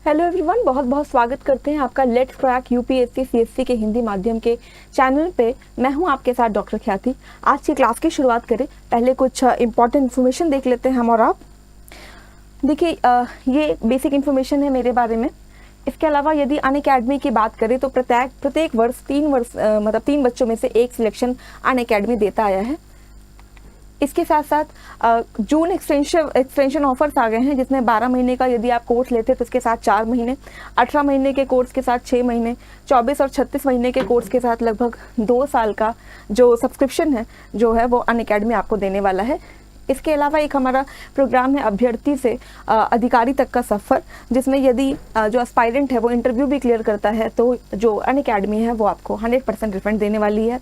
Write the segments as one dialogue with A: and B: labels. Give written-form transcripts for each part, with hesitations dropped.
A: Hello everyone, बहुत बहुत स्वागत करते हैं आपका लेट्स क्रैक यूपीएससी सीएससी के हिंदी माध्यम के चैनल पे। मैं हूं आपके साथ डॉक्टर ख्याति। आज की क्लास की शुरुआत करें, पहले कुछ इंपॉर्टेंट इन्फॉर्मेशन देख लेते हैं हम और आप। देखिए, ये बेसिक इन्फॉर्मेशन है मेरे बारे में। इसके अलावा यदि अनअकैडमी की बात करें तो प्रत्येक वर्ष 3 बच्चों में से एक सिलेक्शन अनअकैडमी देता आया है। इसके साथ साथ जून एक्सटेंशन ऑफर्स आ गए हैं, जिसमें 12 महीने का यदि आप कोर्स लेते हैं तो इसके साथ 4 महीने, 18 महीने के कोर्स के साथ 6 महीने, 24 और 36 महीने के कोर्स के साथ लगभग 2 साल का जो सब्सक्रिप्शन है जो है वो अनअकैडमी आपको देने वाला है। इसके अलावा एक हमारा प्रोग्राम है अभ्यर्थी से अधिकारी तक का सफ़र, जिसमें यदि जो एस्पायरेंट है वो इंटरव्यू भी क्लियर करता है तो जो अनअकैडमी है वो आपको 100% रिफंड देने वाली है।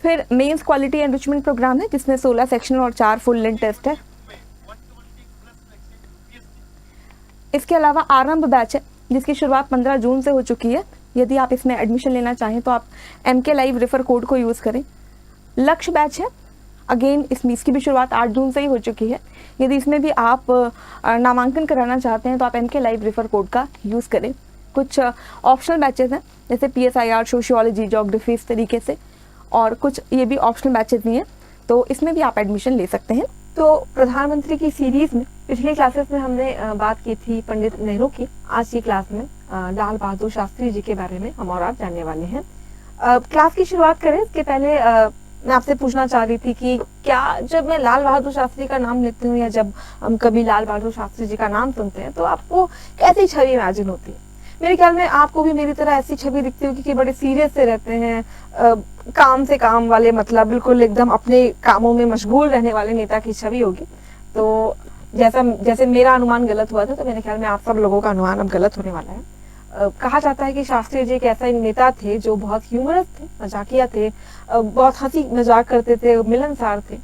A: फिर मेंस क्वालिटी एनरिचमेंट प्रोग्राम है, जिसमें 16 सेक्शनल और 4 फुल लेंथ टेस्ट है। इसके अलावा आरंभ बैच है, जिसकी शुरुआत 15 जून से हो चुकी है। यदि आप इसमें एडमिशन लेना चाहें तो आप MK लाइव रेफर कोड को यूज़ करें। लक्ष्य बैच है, अगेन इसकी भी शुरुआत 8 जून से ही हो चुकी है। यदि इसमें भी आप नामांकन कराना चाहते हैं तो आप MK लाइव रेफर कोड का यूज़ करें। कुछ ऑप्शनल बैचेज हैं, जैसे PSIR, सोशियोलॉजी, ज्योग्राफी, इस तरीके से, और कुछ ये भी ऑप्शनल बैचेज भी हैं, तो इसमें भी आप एडमिशन ले सकते हैं। तो प्रधानमंत्री की सीरीज में पिछली क्लासेस में हमने बात की थी पंडित नेहरू की। आज की क्लास में लाल बहादुर शास्त्री जी के बारे में हम और आप जानने वाले हैं। क्लास की शुरुआत करें इसके पहले मैं आपसे पूछना चाह रही थी कि क्या जब मैं लाल बहादुर शास्त्री का नाम लेती हूँ या जब हम कभी लाल बहादुर शास्त्री जी का नाम सुनते हैं तो आपको कैसी छवि इमेजिन होती है? मेरे ख्याल में आपको भी मेरी तरह ऐसी छवि दिखती होगी कि बड़े सीरियस से रहते हैं, काम से काम वाले, मतलब बिल्कुल एकदम अपने कामों में मशगूल रहने वाले नेता की छवि होगी। तो जैसे मेरा अनुमान गलत हुआ था, तो मेरे ख्याल में आप सब लोगों का अनुमान अब गलत होने वाला है। कहा जाता है कि शास्त्री जी एक ऐसा नेता थे जो बहुत ह्यूमरस थे, मजाकिया थे, बहुत हंसी मजाक करते थे, मिलनसार थे।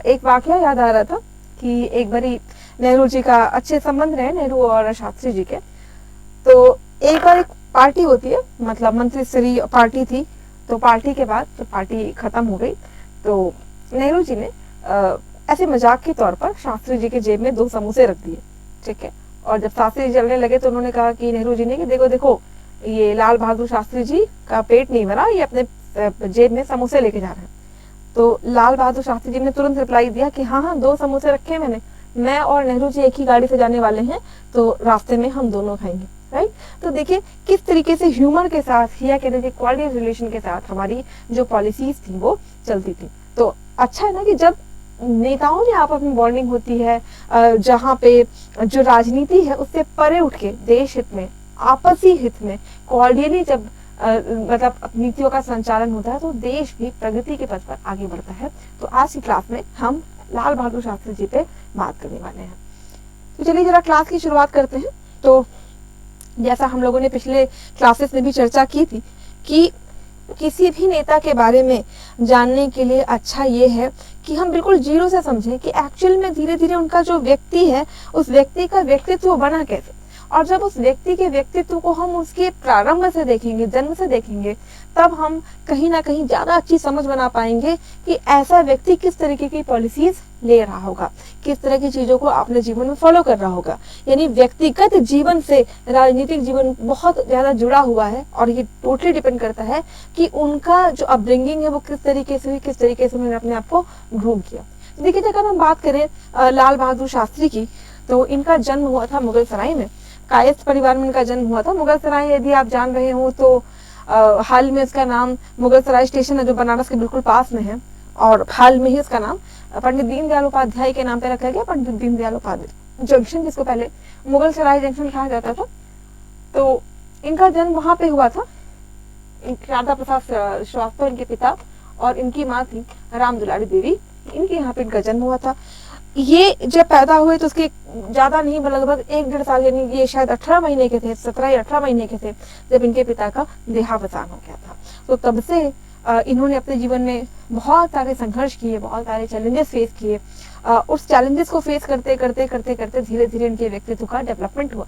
A: एक वाकया याद आ रहा था कि एक बारी नेहरू जी का अच्छे संबंध रहे, नेहरू और शास्त्री जी के। तो एक बार एक पार्टी होती है, मतलब मंत्री स्तरीय पार्टी थी। तो पार्टी के बाद जब पार्टी खत्म हो गई तो नेहरू जी ने ऐसे मजाक के तौर पर शास्त्री जी के जेब में 2 समोसे रख दिए, ठीक है। और जब शास्त्री जी जलने लगे तो उन्होंने कहा कि नेहरू जी ने कि देखो देखो, ये लाल बहादुर शास्त्री जी का पेट नहीं भरा, ये अपने जेब में समोसे लेके जा रहे हैं। तो लाल बहादुर शास्त्री जी ने तुरंत रिप्लाई दिया कि हाँ हाँ, 2 समोसे रखे हैं मैंने, मैं और नेहरू जी एक ही गाड़ी से जाने वाले हैं, तो रास्ते में हम दोनों खाएंगे, राइट। तो देखिए किस तरीके से ह्यूमर के साथ या कहते थे क्वालिटी रिलेशन के साथ हमारी जो पॉलिसीज थी वो चलती थी। तो अच्छा है ना कि जब नेताओं में आप अपनी बॉन्डिंग होती है, जहाँ पे जो राजनीति है उससे परे उठ के देश हित में, आपसी हित में कॉर्डियली जब मतलब नीतियों का संचालन होता है तो देश भी प्रगति के पथ पर आगे बढ़ता है। तो आज की क्लास में हम लाल बहादुर शास्त्री जी पे बात करने वाले हैं। तो चलिए जरा क्लास की शुरुआत करते हैं। तो जैसा हम लोगों ने पिछले क्लासेस में भी चर्चा की थी कि किसी भी नेता के बारे में जानने के लिए अच्छा ये है कि हम बिल्कुल जीरो से समझें कि एक्चुअल में धीरे धीरे उनका जो व्यक्ति है उस व्यक्ति का व्यक्तित्व बना कैसे। और जब उस व्यक्ति के व्यक्तित्व को हम उसके प्रारंभ से देखेंगे, जन्म से देखेंगे, तब हम कहीं ना कहीं ज्यादा अच्छी समझ बना पाएंगे कि ऐसा व्यक्ति किस तरीके की पॉलिसीज ले रहा होगा, किस तरह की चीजों को अपने जीवन में फॉलो कर रहा होगा। यानी व्यक्तिगत जीवन से राजनीतिक जीवन बहुत ज्यादा जुड़ा हुआ है और ये टोटली डिपेंड करता है कि उनका जो अपब्रिंगिंग है वो किस तरीके से हुई, किस तरीके से उन्होंने अपने आप को ग्रूम किया। देखिए, अगर हम बात करें लाल बहादुर शास्त्री की, तो इनका जन्म हुआ था मुगल सराय में। कायस्थ परिवार में इनका जन्म हुआ था। मुगल सराय यदि आप जान रहे हो तो हाल में इसका नाम मुगल सराय स्टेशन है जो बनारस के बिल्कुल पास में है, और हाल में ही इसका नाम पंडित दीनदयाल उपाध्याय के नाम पे रखा गया, पंडित दीनदयाल उपाध्याय जंक्शन, जिसको पहले मुगल सराय जंक्शन कहा जाता था। तो इनका जन्म वहां पे हुआ था। राधा प्रसाद श्रीवास्तव इनके पिता और इनकी माँ थी राम दुलारी देवी, इनके यहाँ पे इनका जन्म हुआ था। ये जब पैदा हुए तो उसके ज्यादा नहीं, लगभग 1-1.5 साल, यानी ये शायद 18 महीने के थे, 17 या 18 महीने के थे जब इनके पिता का देहावसान हो गया था। तो तब से इन्होंने अपने जीवन में बहुत सारे संघर्ष किए, बहुत सारे चैलेंजेस फेस किए। उस चैलेंजेस को फेस करते करते करते करते धीरे धीरे इनके व्यक्तित्व का डेवलपमेंट हुआ।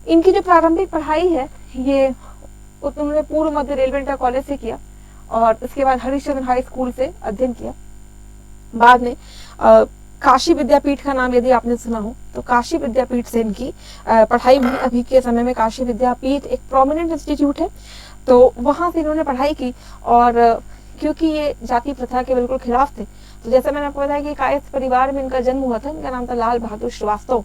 A: इनकी जो प्रारंभिक पढ़ाई है ये उन्होंने पूर्व मध्य रेलवे इंटर कॉलेज से किया और उसके बाद हरिश्चंद्र हाई स्कूल से अध्ययन किया। बाद में
B: काशी विद्यापीठ का नाम यदि आपने सुना हो तो काशी विद्यापीठ से इनकी पढ़ाई हुई। अभी के समय में काशी विद्यापीठ एक प्रोमिनेंट इंस्टीट्यूट है, तो वहाँ से इन्होंने पढ़ाई की। और क्योंकि ये जाति प्रथा के बिल्कुल खिलाफ थे, तो जैसे मैंने आपको बताया कि कायस्थ परिवार में इनका जन्म हुआ था। इनका नाम था लाल बहादुर श्रीवास्तव।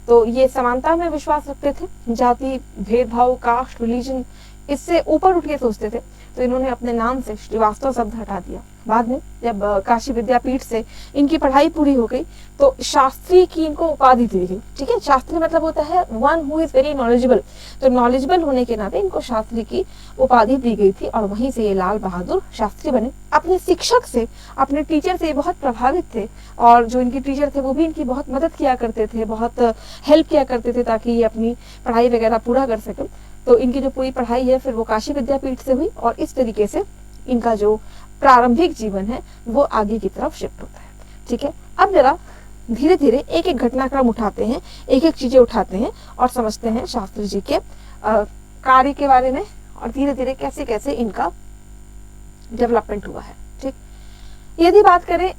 B: तो ये समानता में विश्वास रखते थे, जाति भेदभाव, कास्ट, रिलीजन इससे ऊपर उठ के सोचते थे। तो इन्होंने अपने नाम से श्रीवास्तव शब्द हटा दिया। बाद में जब काशी विद्यापीठ से इनकी पढ़ाई पूरी हो गई तो शास्त्री की इनको उपाधि दी गई। ठीक है, शास्त्री मतलब होता है one who is very knowledgeable. तो नॉलेजेबल होने के नाते इनको शास्त्री की उपाधि दी गई थी और वहीं से ये लाल बहादुर शास्त्री बने। अपने शिक्षक से, अपने टीचर से बहुत प्रभावित थे और जो इनके टीचर थे वो भी इनकी बहुत मदद किया करते थे, बहुत हेल्प किया करते थे ताकि ये अपनी पढ़ाई वगैरह पूरा कर सके। तो इनकी जो पूरी पढ़ाई है फिर वो काशी विद्यापीठ से हुई और इस तरीके से इनका जो प्रारंभिक जीवन है वो आगे की तरफ शिफ्ट होता है। ठीक है, अब जरा धीरे धीरे एक एक घटनाक्रम उठाते हैं, एक एक चीजें उठाते हैं और समझते हैं शास्त्री जी के कार्य के बारे में और धीरे धीरे कैसे कैसे इनका डेवलपमेंट हुआ है। ठीक, यदि बात करें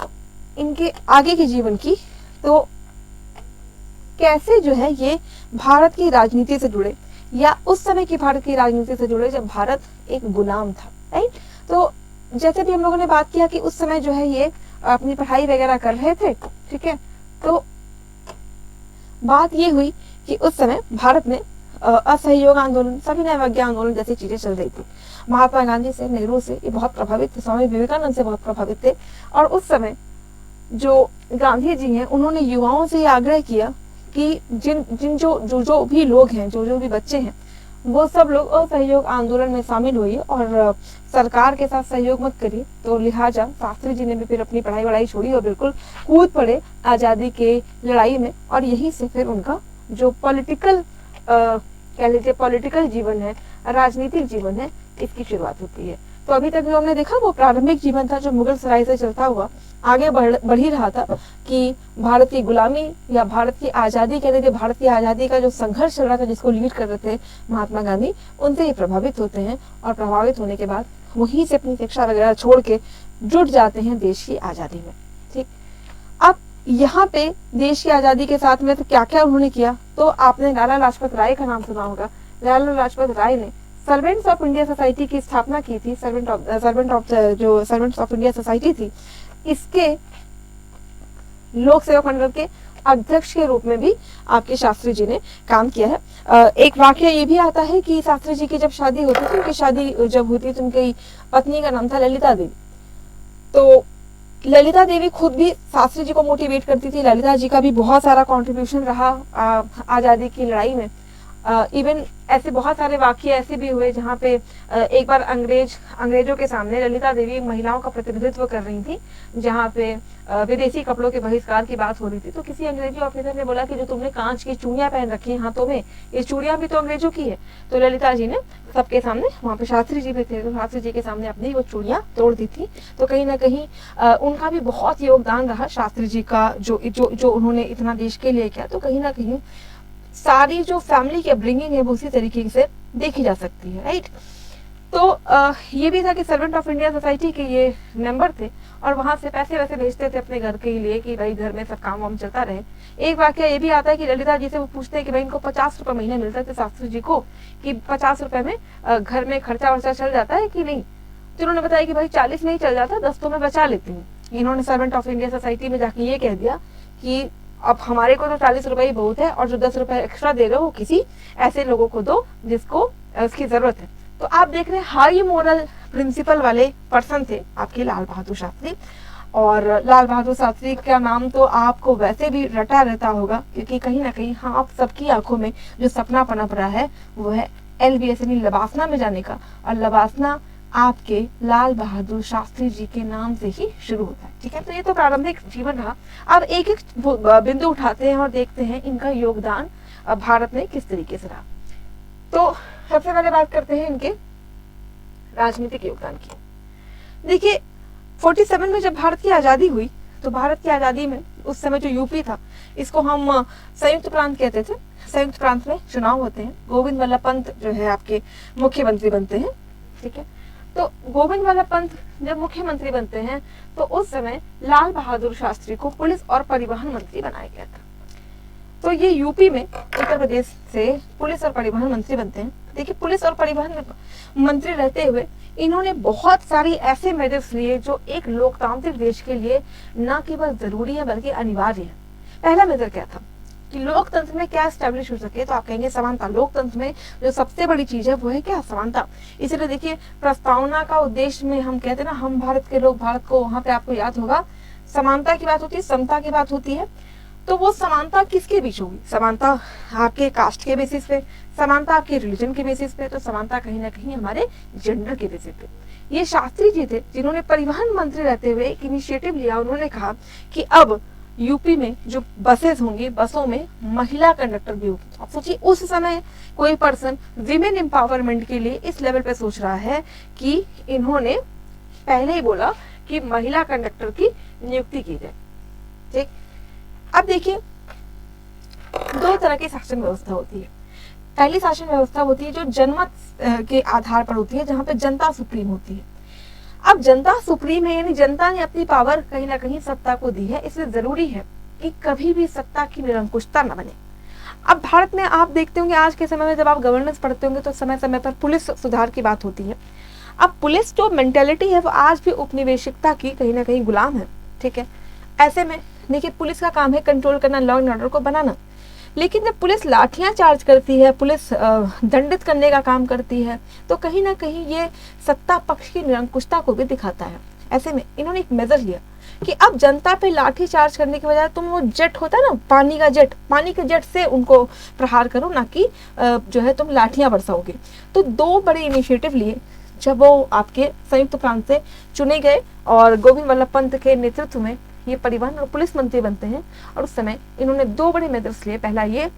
B: इनके आगे के जीवन की तो कैसे जो है ये भारत की राजनीति से जुड़े या उस समय की भारत की राजनीति से जुड़े जब भारत एक गुलाम था। राइट, तो जैसे भी हम लोगों ने बात किया कि उस समय जो है ये अपनी पढ़ाई वगैरह कर रहे थे। ठीक है, तो बात ये हुई कि उस समय भारत में असहयोग आंदोलन, सविनय अवज्ञा आंदोलन जैसी चीजें चल रही थी। महात्मा गांधी से, नेहरू से ये बहुत प्रभावित थे, स्वामी विवेकानंद से बहुत प्रभावित थे। और उस समय जो गांधी जी हैं उन्होंने युवाओं से आग्रह किया कि जो भी लोग हैं, जो भी बच्चे हैं, वो सब लोग असहयोग आंदोलन में शामिल हुई और सरकार के साथ सहयोग मत करिए। तो लिहाजा शास्त्री जी ने भी फिर अपनी पढ़ाई वढ़ाई छोड़ी और बिल्कुल कूद पड़े आजादी के लड़ाई में। और यहीं से फिर उनका जो पॉलिटिकल कह लीजिए पॉलिटिकल जीवन है, राजनीतिक जीवन है, इसकी शुरुआत होती है। तो अभी तक जो हमने देखा वो प्रारंभिक जीवन था जो मुगल सराय से चलता हुआ आगे बढ़ ही रहा था कि भारत की गुलामी या भारत की आज़ादी कह लीजिए, भारत की आज़ादी का जो संघर्ष चल रहा था जिसको लीड कर रहे थे महात्मा गांधी, उनसे ये प्रभावित होते हैं और प्रभावित होने के बाद वहीं से अपनी शिक्षा वगैरह छोड़ के जुट जाते हैं देश की आज़ादी में। ठीक, अब यहाँ पे देश की आज़ादी के साथ में तो क्या क्या उन्होंने किया, तो आपने लाला लाजपत राय का नाम सुना होगा। लाला लाजपत राय ने सर्वेंट्स ऑफ इंडिया सोसाइटी की स्थापना की थी। सर्वेंट्स ऑफ इंडिया सोसाइटी थी, इसके लोक सेवक मंडल के अध्यक्ष के रूप में भी आपके शास्त्री जी ने काम किया है। एक वाकया ये भी आता है कि शास्त्री जी की जब शादी होती थी, उनकी शादी जब हुई तो उनकी पत्नी का नाम था ललिता देवी। तो ललिता देवी खुद भी शास्त्री जी को मोटिवेट करती थी। ललिता जी का भी बहुत सारा कंट्रीब्यूशन रहा आज़ादी की लड़ाई में। इवन ऐसे बहुत सारे वाकये ऐसे भी हुए जहाँ पे एक बार अंग्रेजों के सामने ललिता देवी महिलाओं का प्रतिनिधित्व कर रही थी, जहाँ पे विदेशी कपड़ों के बहिष्कार की बात हो रही थी। तो किसी अंग्रेजी ऑफिसर ने बोला कि जो तुमने कांच की चूड़ियां पहन रखी हैं हाथों में, ये चूड़ियां भी तो अंग्रेजों की है। तो ललिता जी ने सबके सामने, वहाँ पे शास्त्री जी भी थे, तो शास्त्री जी के सामने अपनी वो चूड़ियां तोड़ दी थी। तो कहीं ना कहीं उनका भी बहुत योगदान रहा शास्त्री जी का, जो उन्होंने इतना देश के लिए किया। तो कहीं ना कहीं सारी जो फैमिली की अपब्रिंगिंग है वो उसी तरीके से देखी जा सकती है। राइट, तो ये भी था कि सर्वेंट ऑफ इंडिया सोसाइटी के ये मेंबर थे और वहां से पैसे वैसे भेजते थे अपने घर के लिए कि भाई घर में सब काम वाम चलता रहे। एक वाकया ये भी आता है कि ललिता जी से वो पूछते हैं कि भाई इनको 50 रुपए महीने मिलता थे शास्त्री जी को, कि 50 रुपए में घर में खर्चा वर्चा चल जाता है कि नहीं। तो उन्होंने बताया कि भाई 40 में ही चल जाता, 10 तो मैं बचा लेती हूँ। इन्होंने सर्वेंट ऑफ इंडिया सोसाइटी में जाके ये कह दिया कि अब हमारे को तो 40 रुपए ही बहुत है और जो 10 रुपए एक्स्ट्रा दे रहे हो किसी ऐसे लोगों को दो जिसको उसकी जरूरत है। तो आप देख रहे हैं हाई मोरल प्रिंसिपल वाले पर्सन थे आपके लाल बहादुर शास्त्री। और लाल बहादुर शास्त्री का नाम तो आपको वैसे भी रटा रहता होगा क्योंकि कहीं ना कहीं हाँ आप सबकी आंखों में जो सपना पनप रहा है वो है LBS यानी लबासना में जाने का, और लबासना आपके लाल बहादुर शास्त्री जी के नाम से ही शुरू होता है। ठीक है, तो ये तो प्रारंभिक जीवन रहा। अब एक एक बिंदु उठाते हैं और देखते हैं इनका योगदान भारत में किस तरीके से रहा। तो सबसे पहले बात करते हैं इनके राजनीतिक योगदान की। देखिए 47 में जब भारत की आजादी हुई तो भारत की आजादी में उस समय जो यूपी था इसको हम संयुक्त प्रांत कहते थे। संयुक्त प्रांत में चुनाव होते हैं, गोविंद वल्लभ पंत जो है आपके मुख्यमंत्री बनते हैं। ठीक है, तो गोविंद वल्लभ पंत जब मुख्यमंत्री बनते हैं तो उस समय लाल बहादुर शास्त्री को पुलिस और परिवहन मंत्री बनाया गया था। तो ये यूपी में उत्तर प्रदेश से पुलिस और परिवहन मंत्री बनते हैं। देखिए, पुलिस और परिवहन मंत्री रहते हुए इन्होंने बहुत सारी ऐसे मेजर्स लिए जो एक लोकतांत्रिक देश के लिए न केवल जरूरी है बल्कि अनिवार्य है। पहला मेजर क्या था कि लोकतंत्र में क्या एस्टेब्लिश हो सके, तो आप कहेंगे समानता। लोकतंत्र में जो सबसे बड़ी चीज है वो है क्या? समानता। इसलिए देखिए, प्रस्तावना का उद्देश्य में हम कहते हैं ना, हम भारत के लोग भारत को, वहां पे आपको याद होगा समानता की बात होती है, समता की बात होती है। तो वो समानता किसके बीच होगी? समानता आपके कास्ट के बेसिस पे, समानता आपके रिलीजन के बेसिस पे, तो समानता कहीं ना कहीं हमारे जेंडर के बेसिस पे। ये शास्त्री जी थे जिन्होंने परिवहन मंत्री रहते हुए एक इनिशिएटिव लिया। उन्होंने कहा कि अब यूपी में जो बसेस होंगी, बसों में महिला कंडक्टर भी होगी। आप सोचिए, उस समय कोई पर्सन विमेन एम्पावरमेंट के लिए इस लेवल पे सोच रहा है कि इन्होंने पहले ही बोला कि महिला कंडक्टर की नियुक्ति की जाए। ठीक, अब देखिए, दो तरह की शासन व्यवस्था होती है। पहली शासन व्यवस्था होती है जो जनमत के आधार पर होती है, जहां पे जनता सुप्रीम होती है। अब जनता सुप्रीम है, यानी जनता ने अपनी पावर कहीं ना कहीं सत्ता को दी है, इसलिए जरूरी है कि कभी भी सत्ता की निरंकुशता न बने। अब भारत में आप देखते होंगे, आज के समय में जब आप गवर्नेंस पढ़ते होंगे तो समय समय पर पुलिस सुधार की बात होती है। अब पुलिस जो मेंटेलिटी है वो आज भी उपनिवेशिकता की कहीं ना कहीं गुलाम है। ठीक है, ऐसे में देखिए, पुलिस का काम है कंट्रोल करना, लॉ एंड ऑर्डर को बनाना। लेकिन जब पुलिस लाठियां चार्ज करती है, पुलिस दंडित करने का काम करती है, तो कहीं ना कहीं ये सत्ता पक्ष की निरंकुशता को भी दिखाता है। ऐसे में इन्होंने एक मेजर लिया कि अब जनता पे लाठी चार्ज करने के बजाय तुम वो जेट होता है ना, पानी का जेट, पानी के जेट से उनको प्रहार करो, ना कि जो है तुम लाठियां बरसाओगे। तो दो बड़े इनिशिएटिव लिए जब वो आपके संयुक्त प्रांत से चुने गए और गोविंद वल्लभ पंत के नेतृत्व में ये परिवहन और पुलिस मंत्री बनते हैं। और उस समय इन्होंने दो बड़े मेजर्स लिए। पहला ये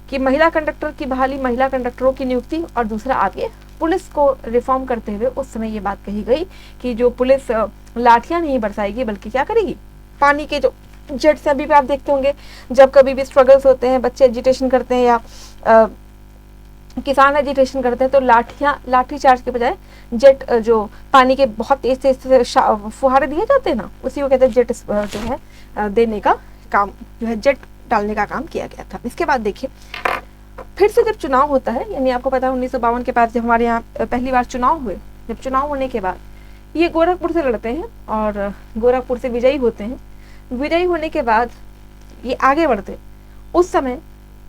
B: कि महिला कंडक्टर की बहाली, महिला कंडक्टरों की नियुक्ति, और दूसरा आगे पुलिस को रिफॉर्म करते हुए उस समय ये बात कही गई कि जो पुलिस लाठियां नहीं बरसाएगी बल्कि क्या करेगी, पानी के जो जेट से, अभी भी आप देखते होंगे जब कभी भी स्ट्रगल्स होते हैं, बच्चे एजिटेशन करते हैं या किसान एजिटेशन करते हैं, तो लाठी चार्ज के बजाय जेट, जो पानी के बहुत तेज तेज फुहारे दिए जाते हैं ना, उसी को कहते हैं जेट, जो है देने का काम, जो है जेट डालने का काम किया गया था। इसके बाद देखिए, फिर से जब चुनाव होता है, यानी आपको पता है 1952 के बाद जब हमारे यहाँ पहली बार चुनाव हुए, जब चुनाव होने के बाद ये गोरखपुर से लड़ते हैं और गोरखपुर से विजयी होते हैं। विजयी होने के बाद ये आगे बढ़ते, उस समय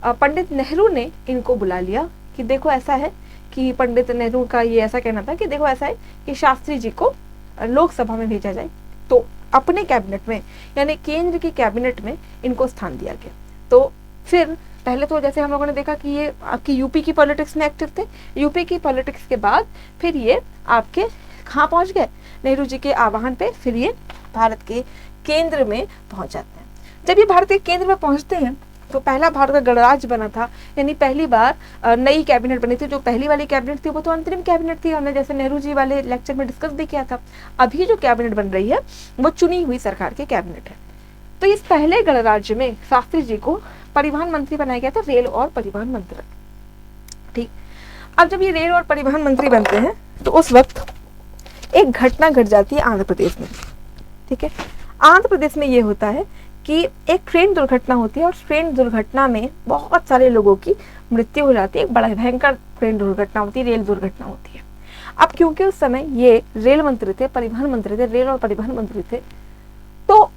B: पंडित नेहरू ने इनको बुला लिया कि देखो ऐसा है कि पंडित नेहरू का ये ऐसा कहना था कि देखो ऐसा है कि शास्त्री जी को लोकसभा में भेजा जाए। तो अपने कैबिनेट में, यानी केंद्र की कैबिनेट में इनको स्थान दिया गया। तो फिर पहले तो जैसे हम लोगों ने देखा कि ये आपकी यूपी की पॉलिटिक्स में एक्टिव थे। यूपी की पॉलिटिक्स के बाद फिर ये आपके कहाँ पहुंच गए, नेहरू जी के आह्वान पे फिर ये भारत के केंद्र में पहुंच जाते हैं। जब ये भारत के केंद्र में पहुंचते हैं तो पहला भारत का गणराज्य बना था, यानी पहली बार नई कैबिनेट बनी थी। जो पहली वाली कैबिनेट थी वो तो अंतरिम कैबिनेट थी, हमने जैसे नेहरू जी वाले लेक्चर में डिस्कस भी किया था। अभी जो कैबिनेट बन रही है वो चुनी हुई सरकार की कैबिनेट है। तो इस पहले गणराज्य में शास्त्री जी को परिवहन मंत्री बनाया गया था, रेल और परिवहन मंत्री। ठीक, अब जब ये रेल और परिवहन मंत्री बनते हैं तो उस वक्त एक घटना घट जाती है आंध्र प्रदेश में। ठीक है, आंध्र प्रदेश में ये होता है कि एक ट्रेन दुर्घटना होती है और ट्रेन दुर्घटना में बहुत सारे लोगों की मृत्यु हो जाती है। एक बड़ा भयंकर ट्रेन दुर्घटना होती है, रेल दुर्घटना होती है। अब क्योंकि उस समय ये रेल मंत्री थे, परिवहन मंत्री थे, रेल और परिवहन मंत्री थे, तो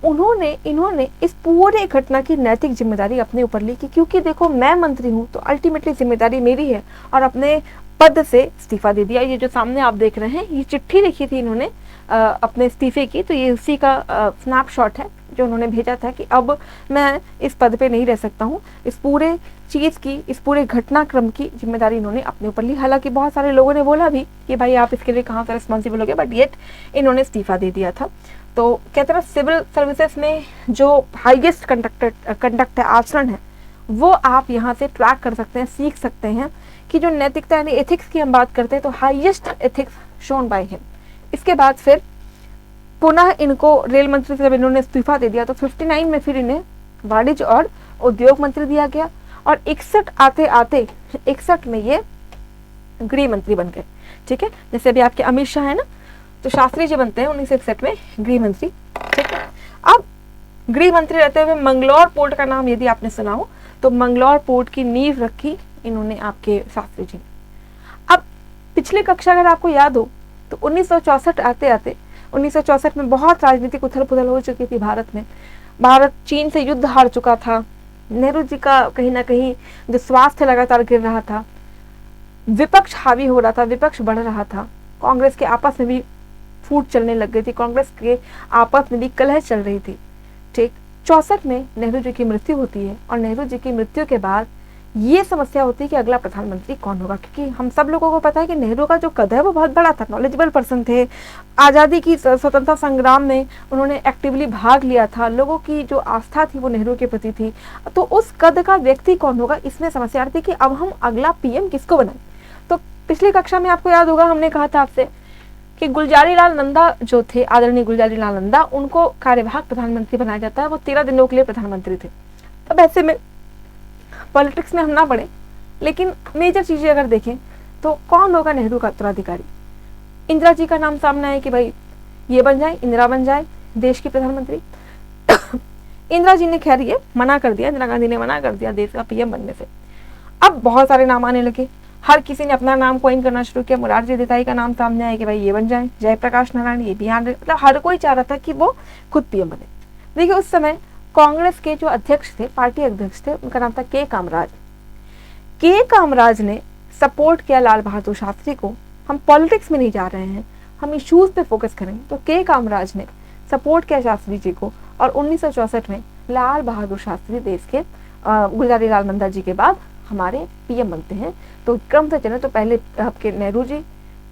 B: इन्होंने इस पूरे घटना की नैतिक जिम्मेदारी अपने ऊपर ली कि क्योंकि देखो मैं मंत्री हूँ तो अल्टीमेटली जिम्मेदारी मेरी है, और अपने पद से इस्तीफा दे दिया। ये जो सामने आप देख रहे हैं, ये चिट्ठी लिखी थी इन्होंने अपने इस्तीफे की, तो ये उसी का स्नैपशॉट है जो उन्होंने भेजा था कि अब मैं इस पद पे नहीं रह सकता हूँ। इस पूरे चीज़ की, इस पूरे घटनाक्रम की जिम्मेदारी इन्होंने अपने ऊपर ली। हालांकि बहुत सारे लोगों ने बोला भी कि भाई आप इसके लिए कहाँ से रिस्पॉन्सिबल हो गए, बट येट इन्होंने इस्तीफा दे दिया था। तो कहते हैं सिविल सर्विसेज में जो हाईएस्ट कंडक्ट है, आचरण है, वो आप यहाँ से ट्रैक कर सकते हैं, सीख सकते हैं कि जो नैतिकता यानी एथिक्स की हम बात करते हैं तो highest ethics shown by him. इसके बाद फिर पुनः इनको रेल मंत्री से जब इन्होंने इस्तीफा दे दिया तो 59 में फिर इन्हें वाणिज्य और उद्योग मंत्री दिया गया, और 61 आते आते 61 में ये गृह मंत्री बन गए।
A: ठीक है। जैसे अभी आपके अमित शाह है ना, तो शास्त्री जी बनते हैं 1961 में गृह मंत्री, ठीक है। अब गृह मंत्री रहते हुए मंगलौर पोर्ट का नाम यदि आपने सुना हो, तो मंगलौर पोर्ट की नींव रखी इन्होंने आपके शास्त्री जी ने। अब पिछली कक्षा अगर आपको याद हो तो 1964 आते आते 1964 में बहुत राजनीतिक उथल पुथल हो चुकी थी भारत में। भारत चीन से युद्ध हार चुका था, नेहरू जी का कहीं ना कहीं जो स्वास्थ्य लगातार गिर रहा था, विपक्ष हावी हो रहा था, विपक्ष बढ़ रहा था, कांग्रेस के आपस में भी फूट चलने लग गई थी, कांग्रेस के आपस में भी कलह चल रही थी, ठीक। 64 में नेहरू जी की मृत्यु होती है और नेहरू जी की मृत्यु के बाद ये समस्या होती है कि अगला प्रधानमंत्री कौन होगा, क्योंकि हम सब लोगों को पता है कि नेहरू का जो कद है वो बहुत बड़ा था, नॉलेजेबल पर्सन थे, आज़ादी की स्वतंत्रता संग्राम में उन्होंने एक्टिवली भाग लिया था, लोगों की जो आस्था थी वो नेहरू के प्रति थी। तो उस कद का व्यक्ति कौन होगा, इसमें समस्या आती कि अब हम अगला पीएम किसको बनाएं। तो पिछली कक्षा में आपको याद होगा हमने कहा था आपसे कि गुलजारी लाल नंदा जो थे, आदरणीय गुलजारी लाल नंदा, उनको कार्यवाहक प्रधानमंत्री बनाया जाता है, वो 13 दिनों के लिए प्रधानमंत्री थे। अब ऐसे में पॉलिटिक्स में हम ना पढ़े, लेकिन मेजर चीजें अगर देखें तो कौन होगा नेहरू का उत्तराधिकारी। इंदिरा जी का नाम सामने है कि भाई ये बन जाए, इंदिरा बन जाए देश की प्रधानमंत्री। इंदिरा जी ने खैर ये मना कर दिया, इंदिरा गांधी ने मना कर दिया देश का पीएम बनने से। अब बहुत सारे नाम आने लगे, हर किसी ने अपना नाम कोइन करना शुरू किया। मुरारजी देसाई का नाम सामने आया कि भाई ये बन जाए, जयप्रकाश नारायण ये भी, मतलब हर कोई चाह रहा था कि वो खुद पीएम बने। देखिए उस समय कांग्रेस के जो अध्यक्ष थे, पार्टी अध्यक्ष थे, उनका नाम था के कामराज। के कामराज ने सपोर्ट किया लाल बहादुर शास्त्री को। हम पॉलिटिक्स में नहीं जा रहे हैं, हम इश्यूज पे फोकस करेंगे। तो के कामराज ने सपोर्ट किया शास्त्री जी को और 1964 में लाल बहादुर शास्त्री देश के गुलजारी लाल नंदा जी के बाद हमारे पीएम बनते हैं। तो क्रम से चले तो पहले आपके नेहरू जी,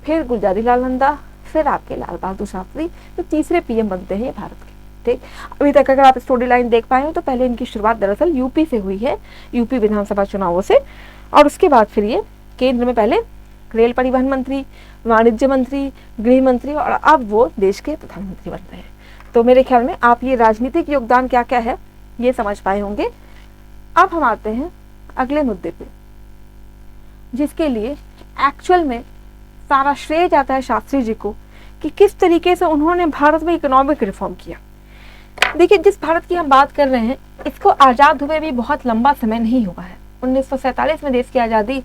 A: फिर गुलजारी लाल नंदा, फिर आपके लाल बहादुर शास्त्री, तो तीसरे पीएम बनते हैं भारत के, ठीक। अभी तक अगर आप स्टोरी लाइन देख पाए हो तो पहले इनकी शुरुआत दरअसल यूपी से हुई है, यूपी विधानसभा चुनावों से, और उसके बाद फिर ये केंद्र में पहले रेल परिवहन मंत्री, वाणिज्य मंत्री, गृह मंत्री, और अब वो देश के प्रधानमंत्री बन रहे हैं। तो मेरे ख्याल में आप ये राजनीतिक योगदान क्या क्या है ये समझ पाए होंगे। अब हम आते हैं अगले मुद्दे पे, जिसके लिए एक्चुअल में सारा श्रेय जाता है शास्त्री जी को कि किस तरीके से उन्होंने भारत में इकोनॉमिक रिफॉर्म किया। देखिए जिस भारत की हम बात कर रहे हैं इसको आज़ाद हुए भी बहुत लंबा समय नहीं हुआ है। 1947 में देश की आज़ादी,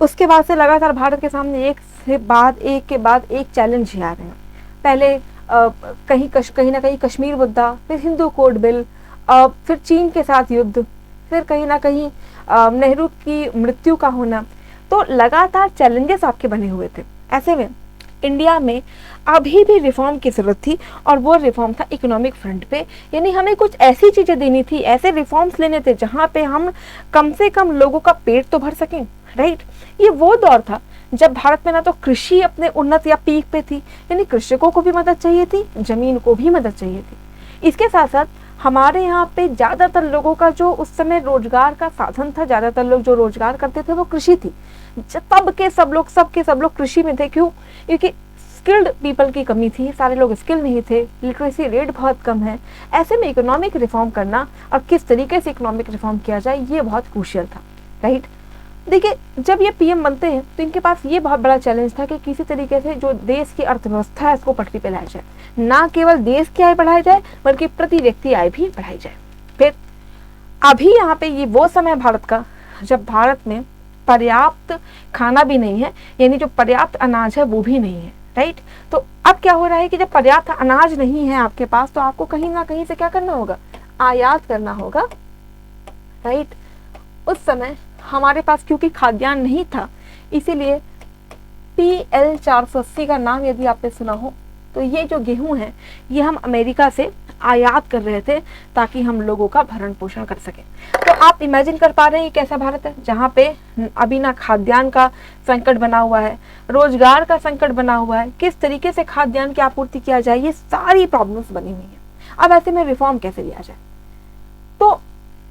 A: उसके बाद से लगातार भारत के सामने एक के बाद एक चैलेंज ही आ रहे हैं। पहले कहीं ना कहीं कश्मीर मुद्दा, फिर हिंदू कोड बिल, फिर चीन के साथ युद्ध, फिर कहीं ना कहीं नेहरू की मृत्यु का होना, तो लगातार चैलेंजेस आपके बने हुए थे। ऐसे में इंडिया में अभी भी रिफॉर्म की जरूरत थी और वो रिफॉर्म था इकोनॉमिक फ्रंट पे, यानी हमें कुछ ऐसी चीजें देनी थी, ऐसे रिफॉर्म्स लेने थे जहाँ पे हम कम से कम लोगों का पेट तो भर सकें, राइट। ये वो दौर था जब भारत में ना तो कृषि अपने उन्नत या पीक पे थी, यानी कृषकों को भी मदद चाहिए थी, जमीन को भी मदद चाहिए थी। इसके साथ साथ हमारे यहाँ पे ज्यादातर लोगों का जो उस समय रोजगार का साधन था, ज्यादातर लोग जो रोजगार करते थे वो कृषि थी। सब के सब लोग कृषि में थे। क्यों? क्योंकि स्किल्ड पीपल की कमी थी, सारे लोग स्किल नहीं थे, लिटरेसी रेट बहुत कम है। ऐसे में इकोनॉमिक रिफॉर्म करना और किस तरीके से इकोनॉमिक रिफॉर्म किया जाए ये बहुत क्रूशियल था, राइट। देखिए जब ये पीएम बनते हैं तो इनके पास ये बहुत बड़ा चैलेंज था कि किसी तरीके से जो देश की अर्थव्यवस्था है इसको पटरी पे लाया जाए, ना केवल देश की आय बढ़ाई जाए बल्कि प्रति व्यक्ति आय भी बढ़ाई जाए। फिर अभी यहाँ पे ये वो समय भारत का जब भारत में पर्याप्त खाना भी नहीं है, यानी जो पर्याप्त अनाज है वो भी नहीं है, राइट। तो अब क्या हो रहा है कि जब पर्याप्त अनाज नहीं है आपके पास तो आपको कहीं ना कहीं से क्या करना होगा, आयात करना होगा, राइट। उस समय हमारे पास क्योंकि खाद्यान्न नहीं था इसीलिए PL 480 का नाम यदि आपने सुना हो तो ये जो गेहूं है ये हम अमेरिका से आयात कर रहे थे ताकि हम लोगों का भरण पोषण कर सकें। तो आप इमेजिन कर पा रहे हैं कैसा भारत है जहाँ पे अभी ना खाद्यान्न का संकट बना हुआ है, रोजगार का संकट बना हुआ है, किस तरीके से खाद्यान्न की आपूर्ति किया जाए, ये सारी प्रॉब्लम्स बनी हुई है। अब ऐसे में रिफॉर्म कैसे लिया जाए, तो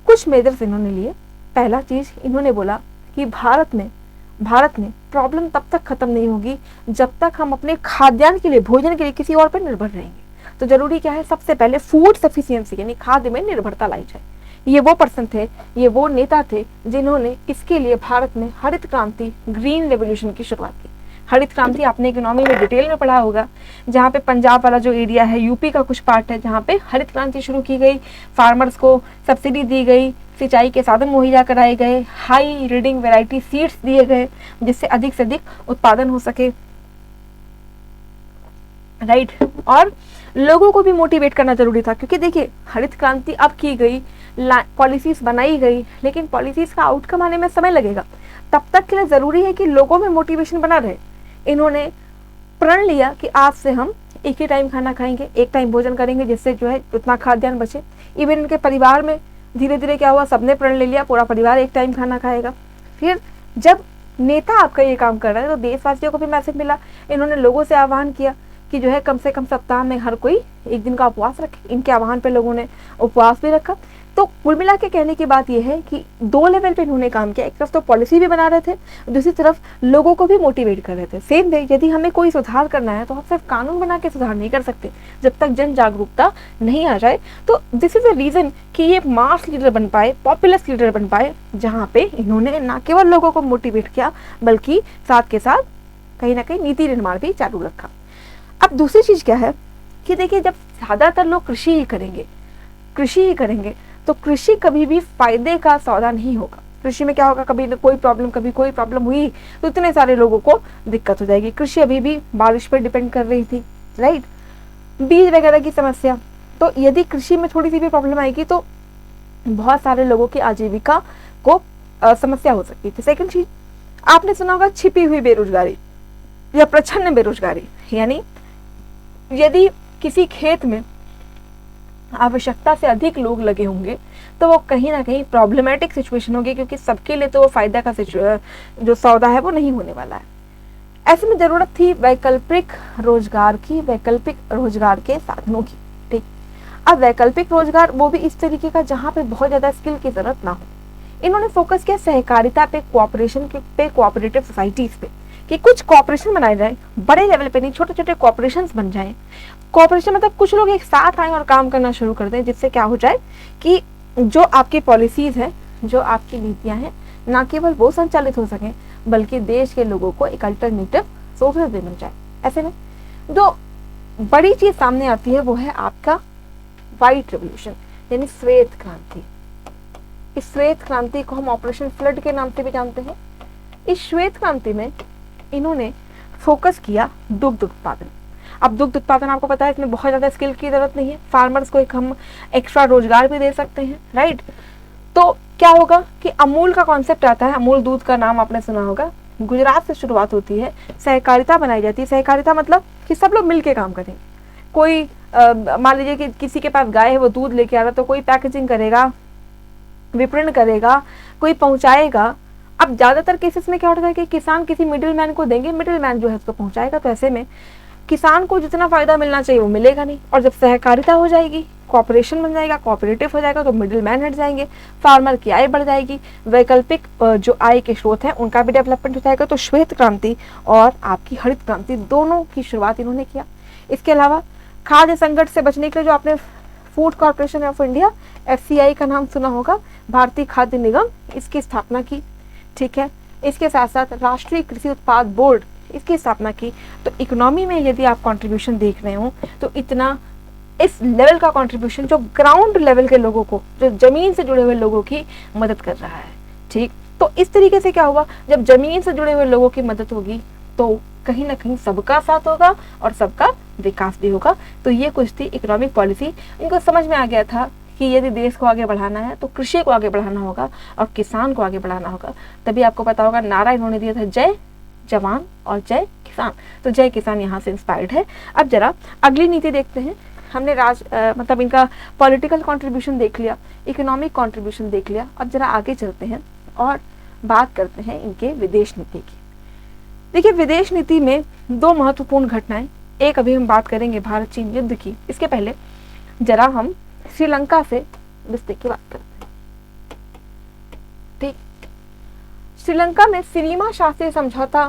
A: कुछ मेजर्स इन्होंने लिए। पहला चीज इन्होंने बोला कि भारत में प्रॉब्लम तब तक खत्म नहीं होगी जब तक हम अपने खाद्यान्न के लिए, भोजन के लिए किसी और पर निर्भर रहेंगे। तो जरूरी क्या है, सबसे पहले फूड सफिशिएंसी यानी खाद्य में निर्भरता लाई जाए। ये वो पर्सन थे, ये वो नेता थे जिन्होंने इसके लिए भारत में हरित क्रांति, ग्रीन रेवोल्यूशन की शुरुआत की। हरित क्रांति आपने इकोनॉमी में डिटेल में पढ़ा होगा, जहाँ पे पंजाब वाला जो एरिया है, यूपी का कुछ पार्ट है, जहाँ पे हरित क्रांति शुरू की गई, फार्मर्स को सब्सिडी दी गई, सिंचाई के साधन मुहैया कराए गए, हाई रीडिंग वैरायटी सीड्स दिए गए जिससे अधिक से अधिक उत्पादन हो सके, राइट। और लोगों को भी मोटिवेट करना जरूरी था, क्योंकि देखिए हरित क्रांति अब की गई, पॉलिसीज बनाई गई, लेकिन पॉलिसीज का आउटकम आने में समय लगेगा। तब तक के लिए जरूरी है कि लोगों में मोटिवेशन बना रहे। इन्होंने प्रण लिया कि आज से हम एक ही टाइम खाना खाएंगे, एक टाइम भोजन करेंगे, जिससे जो है उतना खाद्यान्न बचे। इवन इनके परिवार में धीरे धीरे क्या हुआ, सबने प्रण ले लिया, पूरा परिवार एक टाइम खाना खाएगा। फिर जब नेता आपका ये काम कर रहा है तो देशवासियों को भी मैसेज मिला। इन्होंने लोगों से आह्वान किया कि जो है कम से कम सप्ताह में हर कोई एक दिन का उपवास रखे। इनके आह्वान पे लोगों ने उपवास भी रखा। तो कुल मिला के कहने की बात यह है कि 2 लेवल पे इन्होंने काम किया। एक तरफ तो पॉलिसी भी बना रहे थे, दूसरी तरफ लोगों को भी मोटिवेट कर रहे थे। सेम वे, यदि हमें कोई सुधार करना है तो हम सिर्फ कानून बना के सुधार नहीं कर सकते जब तक जन जागरूकता नहीं आ जाए। तो दिस इज द रीजन कि ये मास लीडर बन पाए, पॉपुलर लीडर बन पाए, जहाँ पे इन्होंने न केवल लोगों को मोटिवेट किया बल्कि साथ के साथ कहीं ना कहीं नीति निर्माण भी चालू रखा। अब दूसरी चीज क्या है कि देखिए, जब ज्यादातर लोग कृषि ही करेंगे तो कृषि कभी भी फायदे का सौदा नहीं होगा। कृषि में क्या होगा, कभी कोई प्रॉब्लम हुई तो इतने सारे लोगों को दिक्कत हो जाएगी। कृषि अभी भी बारिश पर डिपेंड कर रही थी, राइट, बीज वगैरह की समस्या। तो यदि कृषि में थोड़ी सी भी प्रॉब्लम आएगी तो बहुत सारे लोगों की आजीविका को समस्या हो सकती थी। सेकंड चीज, आपने सुना होगा छिपी हुई बेरोजगारी या प्रच्छन्न बेरोजगारी, यानी यदि किसी खेत में आवश्यकता से अधिक लोग लगे होंगे तो वो कहीं ना कहीं प्रॉब्लमेटिक सिचुएशन होगी, क्योंकि सबके लिए तो वो फायदा का जो सौदा है वो नहीं होने वाला है। ऐसे में जरूरत थी वैकल्पिक रोजगार के साधनों की। ठीक, अब वैकल्पिक रोजगार वो भी इस तरीके का जहाँ पे बहुत ज्यादा स्किल की जरूरत ना हो। इन्होंने फोकस किया सहकारिता पे, कोऑपरेटिव सोसाइटीज पे, कि कुछ कॉपरेशन बनाए जाए, बड़े लेवल पे नहीं, छोटे छोटे कॉपरेशन बन जाएं। कॉपरेशन मतलब कुछ लोग एक साथ आए और काम करना शुरू कर दें, जिससे क्या हो जाए कि जो आपकी पॉलिसीज हैं, जो आपकी नीतियां हैं, ना केवल वो संचालित हो सकें बल्कि देश के लोगों को एक अल्टरनेटिव सोर्सेज भी मिल जाए। ऐसे में जो बड़ी चीज सामने आती है वो है आपका व्हाइट रेवोल्यूशन, यानी श्वेत क्रांति। इस श्वेत क्रांति को हम ऑपरेशन फ्लड के नाम से भी जानते हैं। इस श्वेत क्रांति में इन्होंने फोकस किया दुग्ध उत्पादन। अब दुग्ध उत्पादन आपको पता है इसमें बहुत ज्यादा स्किल की जरूरत नहीं है, फार्मर्स को एक हम एक्स्ट्रा रोजगार भी दे सकते हैं, राइट। तो क्या होगा कि अमूल का कॉन्सेप्ट आता है, अमूल दूध का नाम आपने सुना होगा, गुजरात से शुरुआत होती है, सहकारिता बनाई जाती है। सहकारिता मतलब कि सब लोग मिलके काम करें। कोई मान लीजिए कि किसी के पास गाय है, वो दूध लेके आ रहा, तो कोई पैकेजिंग करेगा, विपणन करेगा, कोई पहुंचाएगा। अब ज्यादातर केसेस में क्या होता है कि किसान किसी मिडिल मैन को देंगे, मिडिल मैन जो है उसको पहुंचाएगा। तो ऐसे में किसान को जितना फायदा मिलना चाहिए वो मिलेगा नहीं। और जब सहकारिता हो जाएगी, कॉपरेशन बन जाएगा, कोऑपरेटिव हो जाएगा, तो मिडिल मैन हट जाएंगे, फार्मर की आय बढ़ जाएगी, वैकल्पिक जो आय के स्रोत हैं उनका भी डेवलपमेंट हो जाएगा। तो श्वेत क्रांति और आपकी हरित क्रांति दोनों की शुरुआत इन्होंने किया। इसके अलावा खाद्य संकट से बचने के लिए जो आपने food corporation of India, FCI का नाम सुना होगा, भारतीय खाद्य निगम, इसकी स्थापना की। ठीक है, इसके साथ साथ राष्ट्रीय कृषि उत्पाद बोर्ड, इसकी स्थापना की। तो इकोनॉमी में यदि आप कंट्रीब्यूशन देख रहे हो तो इतना इस लेवल का कंट्रीब्यूशन जो ग्राउंड लेवल के लोगों को, जो जमीन से जुड़े हुए लोगों की मदद कर रहा है। ठीक, तो इस तरीके से क्या हुआ, जब जमीन से जुड़े हुए लोगों की मदद होगी तो कहीं ना कहीं सबका साथ होगा और सबका विकास भी होगा। तो ये कुछ थी इकोनॉमिक पॉलिसी। इनको समझ में आ गया था कि यदि देश को आगे बढ़ाना है तो कृषि को आगे बढ़ाना होगा और किसान को आगे बढ़ाना होगा। तभी आपको पता होगा नारा इन्होंने दिया था, जय जवान और जय किसान। तो जय किसान यहाँ से इंस्पायर्ड है। अब जरा अगली नीति देखते हैं। हमने मतलब इनका पॉलिटिकल कंट्रीब्यूशन देख लिया, इकोनॉमिक कंट्रीब्यूशन देख लिया। अब जरा आगे चलते हैं और बात करते हैं इनके विदेश नीति की। देखिए, विदेश नीति में 2 महत्वपूर्ण घटनाएं, एक अभी हम बात करेंगे भारत चीन युद्ध की, इसके पहले जरा हम श्रीलंका से रिश्ते की बात करते हैं। ठीक, श्रीलंका में सिरीमा शास्त्री समझौता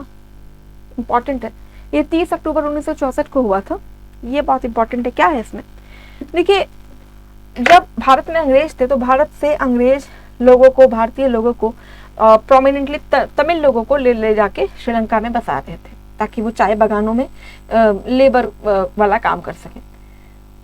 A: इंपॉर्टेंट है। ये 30 अक्टूबर 1964 को हुआ था। ये बहुत इंपॉर्टेंट है। क्या है इसमें, देखिए, जब भारत में अंग्रेज थे तो भारत से अंग्रेज लोगों को, भारतीय लोगों को, प्रोमिनेंटली तमिल लोगों को ले जाके श्रीलंका में बसा रहे थे।
B: ताकि वो चाय बागानों में लेबर वाला काम कर सकें।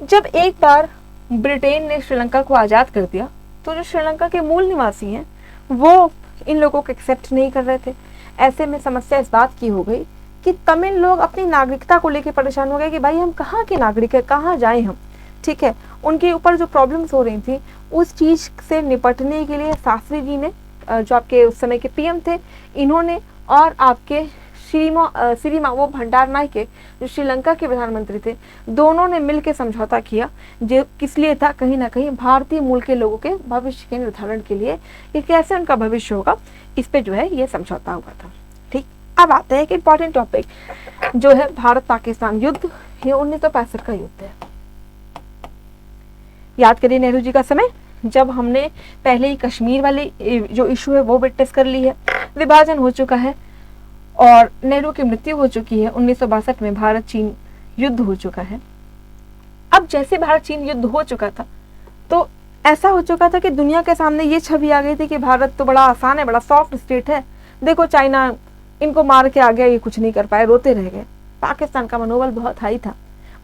B: जब एक बार ब्रिटेन ने श्रीलंका को आज़ाद कर दिया तो जो श्रीलंका के मूल निवासी हैं वो इन लोगों को एक्सेप्ट नहीं कर रहे थे। ऐसे में समस्या इस बात की हो गई कि तमिल लोग अपनी नागरिकता को लेकर परेशान हो गए कि भाई हम कहाँ के नागरिक हैं, कहाँ जाएं हम, ठीक है। उनके ऊपर जो प्रॉब्लम्स हो रही थी उस चीज़ से निपटने के लिए शास्त्री जी ने, जो आपके उस समय के पीएम थे, इन्होंने और आपके सिरिमावो भंडारनायके जो श्रीलंका के प्रधानमंत्री थे, दोनों ने मिलकर समझौता किया, जो किस लिए था, कहीं ना कहीं भारतीय मूल के लोगों के भविष्य के निर्धारण के लिए कि कैसे उनका भविष्य होगा, इस पे जो है ये समझौता हुआ था। ठीक, अब आते हैं एक इम्पॉर्टेंट टॉपिक जो है भारत पाकिस्तान युद्ध। ये 1965 का युद्ध है। याद करिए नेहरू जी का समय, जब हमने पहले ही कश्मीर वाली जो इशू है वो विटनेस कर ली है, विभाजन हो चुका है और नेहरू की मृत्यु हो चुकी है। 1962 में भारत चीन युद्ध हो चुका है। अब जैसे भारत चीन युद्ध हो चुका था तो ऐसा हो चुका था कि दुनिया के सामने ये छवि आ गई थी कि भारत तो बड़ा आसान है, बड़ा सॉफ्ट स्टेट है, देखो चाइना इनको मार के आ गया, ये कुछ नहीं कर पाए, रोते रह गए। पाकिस्तान का मनोबल बहुत हाई था,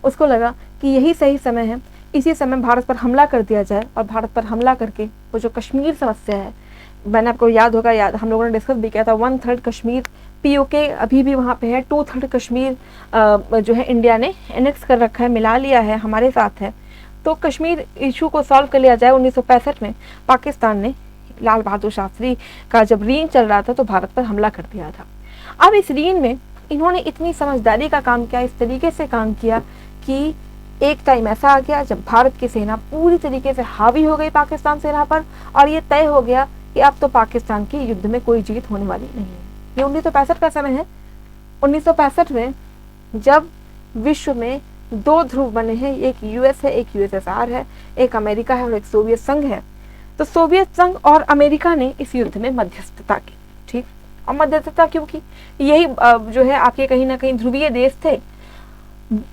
B: उसको लगा कि यही सही समय है, इसी समय भारत पर हमला कर दिया जाए और भारत पर हमला करके वो जो कश्मीर समस्या है, मैंने आपको याद होगा, हम लोगों ने डिस्कस भी किया था, 1/3 कश्मीर पीओके अभी भी वहाँ पे है, 2/3 कश्मीर जो है इंडिया ने एनेक्स कर रखा है, मिला लिया है, हमारे साथ है। तो कश्मीर इशू को सॉल्व कर लिया जाए। 1965 में पाकिस्तान ने लाल बहादुर शास्त्री का जब रीन चल रहा था तो भारत पर हमला कर दिया था। अब इस रीन में इन्होंने इतनी समझदारी का काम किया, इस तरीके से काम किया कि एक टाइम ऐसा आ गया जब भारत की सेना पूरी तरीके से हावी हो गई पाकिस्तान सेना पर और ये तय हो गया कि अब तो पाकिस्तान की युद्ध में कोई जीत होने वाली नहीं है। ये 1965 का समय है। 1965 में जब विश्व में 2 ध्रुव बने हैं, एक यूएस है, एक यूएसएसआर है, एक अमेरिका है और एक सोवियत संघ है। तो सोवियत संघ और अमेरिका ने इस युद्ध में मध्यस्थता की। ठीक, और मध्यस्थता क्यों की? यही जो है आपके कहीं ना कहीं ध्रुवीय देश थे,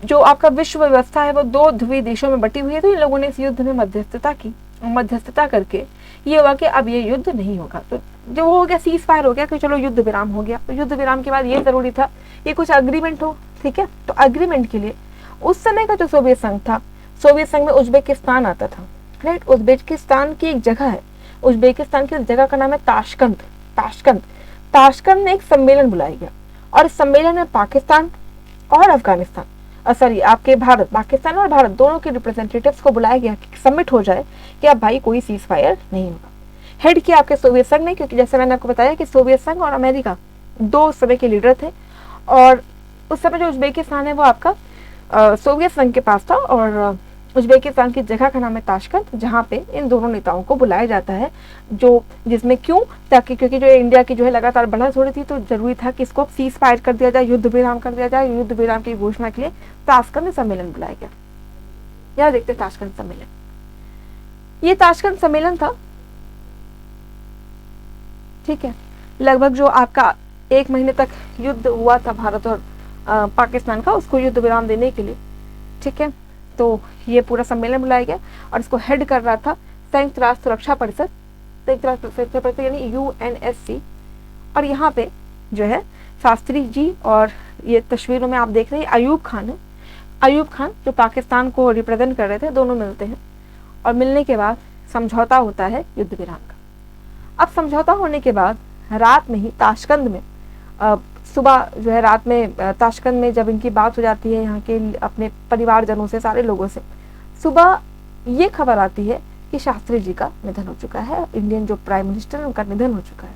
B: जो आपका विश्व व्यवस्था है वो 2 ध्रुवीय देशों में बटी हुई है। तो इन लोगों ने इस युद्ध में मध्यस्थता की और मध्यस्थता करके ये हुआ कि अब ये युद्ध नहीं होगा। तो जो हो गया, सीज फायर हो गया कि चलो युद्ध विराम हो गया। तो युद्ध विराम के बाद ये जरूरी था ये कुछ अग्रीमेंट हो, ठीक है। तो अग्रीमेंट के लिए उस समय का जो सोवियत संघ था, सोवियत संघ में उज्बेकिस्तान आता था, राइट। उज्बेकिस्तान की एक जगह है, उज्बेकिस्तान की जगह का नाम है ताशकंद। ताशकंद में एक सम्मेलन बुलाया गया और इस सम्मेलन में पाकिस्तान और अफगानिस्तान, आपके भारत, पाकिस्तान और भारत दोनों के रिप्रेजेंटेटिव्स को बुलाया गया कि सबमिट हो जाए कि अब भाई कोई सीज फायर नहीं होगा। हेड किया आपके सोवियत संघ ने, क्योंकि जैसे मैंने आपको बताया कि सोवियत संघ और अमेरिका 2 समय के लीडर थे और उस समय जो उज्बेकिस्तान है वो आपका सोवियत संघ के पास था और उज्बेकिस्तान की जगह का नाम है ताशकंद, जहाँ पे इन दोनों नेताओं को बुलाया जाता है। जिसमें क्यों, ताकि क्योंकि जो इंडिया की जो है लगातार बढ़त हो रही थी तो जरूरी था कि इसको सीज फायर कर दिया जाए, युद्ध विराम कर दिया जाए। युद्ध विराम की घोषणा के लिए ताशकंद सम्मेलन बुलाया गया। यहाँ देखते ताशकंद सम्मेलन, ये ताशकंद सम्मेलन था, ठीक है। लगभग जो आपका 1 महीने तक युद्ध हुआ था भारत और पाकिस्तान का, उसको युद्ध विराम देने के लिए, ठीक है। तो ये पूरा सम्मेलन बुलाया गया और इसको हेड कर रहा था संयुक्त राष्ट्र सुरक्षा परिषद, संयुक्त राष्ट्र सुरक्षा परिषद यानी UNSC। और यहाँ पे जो है शास्त्री जी और ये तस्वीरों में आप देख रहे हैं अयूब खान है। अयूब खान जो पाकिस्तान को रिप्रेजेंट कर रहे थे, दोनों मिलते हैं और मिलने के बाद समझौता होता है युद्ध विराम का। अब समझौता होने के बाद रात में ही ताशकंद में सुबह जो है, रात में ताशकंद में जब इनकी बात हो जाती है यहाँ के अपने परिवारजनों से, सारे लोगों से, सुबह ये खबर आती है कि शास्त्री जी का निधन हो चुका है। इंडियन जो प्राइम मिनिस्टर है उनका निधन हो चुका है।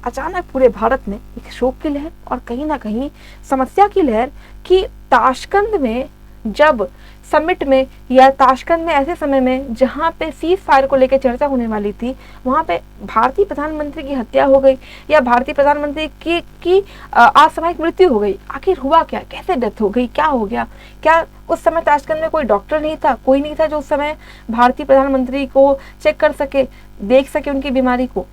B: अचानक पूरे भारत में एक शोक की लहर और कहीं ना कहीं समस्या की लहर कि ताशकंद में जब समिट में या ताशकंद में ऐसे समय में जहाँ पे सीज फायर को लेकर चर्चा होने वाली थी, वहाँ पे भारतीय प्रधानमंत्री की हत्या हो गई या भारतीय प्रधानमंत्री की असामयिक मृत्यु हो गई। आखिर हुआ क्या, कैसे डेथ हो गई, क्या हो गया? क्या उस समय ताशकंद में कोई डॉक्टर नहीं था, कोई नहीं था जो उस समय भारतीय प्रधानमंत्री को चेक कर सके, देख सके उनकी बीमारी को?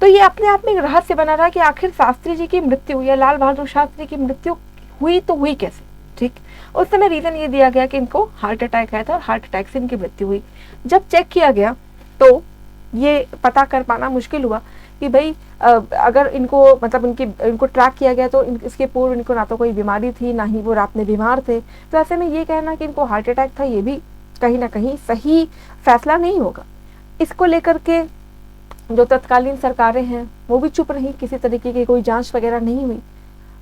B: तो ये अपने आप में एक रहस्य बना रहा कि आखिर शास्त्री जी की मृत्यु या लाल बहादुर शास्त्री की मृत्यु हुई तो हुई कैसे, ठीक। उस समय रीजन ये दिया गया कि इनको हार्ट अटैक आया था और हार्ट अटैक से इनकी मृत्यु हुई। जब चेक किया गया तो ये पता कर पाना मुश्किल हुआ कि भाई अगर इनको मतलब इनको ट्रैक किया गया तो इसके पूर्व इनको ना तो कोई बीमारी थी, ना ही वो रात में बीमार थे, तो ऐसे में ये कहना कि इनको हार्ट अटैक था, ये भी कहीं ना कहीं सही फैसला नहीं होगा। इसको लेकर के जो तत्कालीन सरकारें हैं वो भी चुप रही, किसी तरीके की कोई जांच वगैरह नहीं हुई।